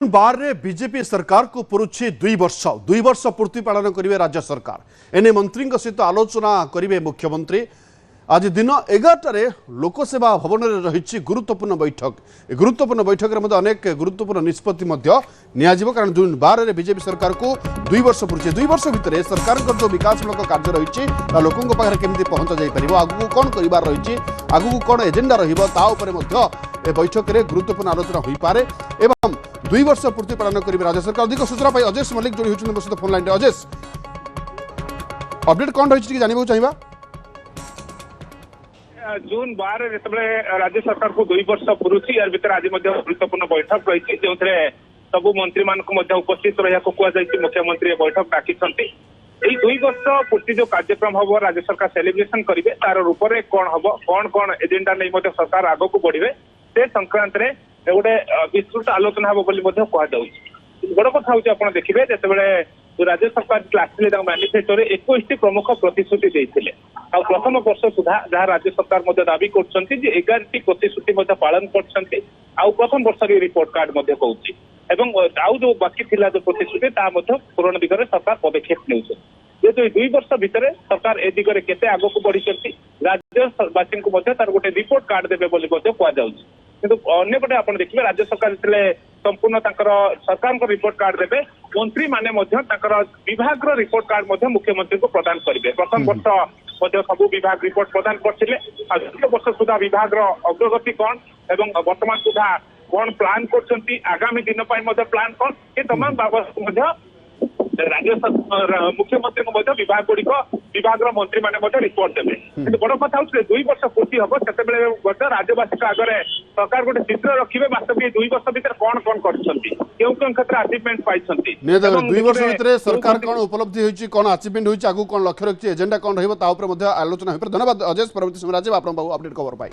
बार रे बीजेपी सरकार को पुरुछि 2 वर्ष पूर्ति पालन करेंगे राज्य सरकार। एने मंत्री सहित आलोचना करेंगे मुख्यमंत्री। आज दिन 11टारे लोकसेवा भवन में रही गुरुत्वपूर्ण बैठक। गुरुत्वपूर्ण बैठक में अनेक गुरुत्वपूर्ण निष्पत्ति कारण जून 12 रे बीजेपी सरकार को 2 वर्ष पूर्ति। 2 वर्ष भितर सरकार जो विकासमूलक कार्य रही लोकों पाखे केमती पहुंचा जापर, आगू कौन कर रही, आगू कौन एजेंडा रही बैठक में गुरुत्वपूर्ण आलोचना हो पारे। एवं 2 वर्ष पूर्ति पालन करेंगे राज्य सरकार। अधिक सूचना पाई अजेश मल्लिक जोड़ी होती सहित फोन लाइन। अजेश, अपडेट कौन रही जानवा चाहिए? जून 12 जिते राज्य सरकार को 2 वर्ष पुरुषी यार भर आज गुरुत्वपूर्ण बैठक रही जो सबू मंत्री मान उपस्थित रहा मुख्यमंत्री बैठक डाकी। 2 वर्ष पूर्ति जो कार्यक्रम हम राज्य सरकार सेलिब्रेशन करेंगे तार रूपरे कौन हम कौन कौन एजेंडा नहीं सरकार आग को बढ़े से संक्रांत में गोटे विस्तृत आलोचना हम बड़ कथा हूँ आप देखिए जो राज्य सरकार आसते मैनिफेस्टो 21 प्रमुख प्रतिश्रुति देते प्रथम वर्ष सुधा जहाँ राज्य सरकार दावी कर 11टी प्रतिश्रुति पालन कर प्रथम वर्ष रिपोर्ट कार्ड कहूँ आउ जो बाकी थिला जो प्रतिश्रुति पूरण दिगरे सरकार पदक्षेप ने जेहेतु 2 वर्ष भितर सरकार ए दिगरे केते आग को बढ़ी राज्यवासी को तार गोटे रिपोर्ट कार्ड देवे कहु किंतु अन्यपटे आप देखिए राज्य सरकार संपूर्ण सरकार रिपोर्ट कार्ड देवे मंत्री माने विभाग रिपोर्ट कार्ड मुख्यमंत्री को प्रदान करेंगे। प्रथम वर्ष सब विभाग रिपोर्ट प्रदान करते द्वितीय वर्ष सुधा विभाग अग्रगति कौन एवं वर्तमान सुधा कौन प्लान कर आगामी दिन प्लान कौन ये तमाम बाबद राज्य मुख्यमंत्री को विभाग गुड़िक विभाग मंत्री माने रिपोर्ट देवे। कि बड़ कथा हूँ 2 वर्ष पूर्ति हम से राज्यवासी आगे सरकार गोटे चित्र रखिए वास्तव 2 वर्ष भर कौन कौन कर क्षेत्र अचिवमेंट पाई 2 वर्ष भर सरकार कौन उपलब्धि होती कौन अचिवमेंट होती आगू कौन लक्ष्य रखी एजेंडा कौन रही आलोचना हो। धन्यवाद अजेश। परवर्ती समय अपडेट खबर पाई।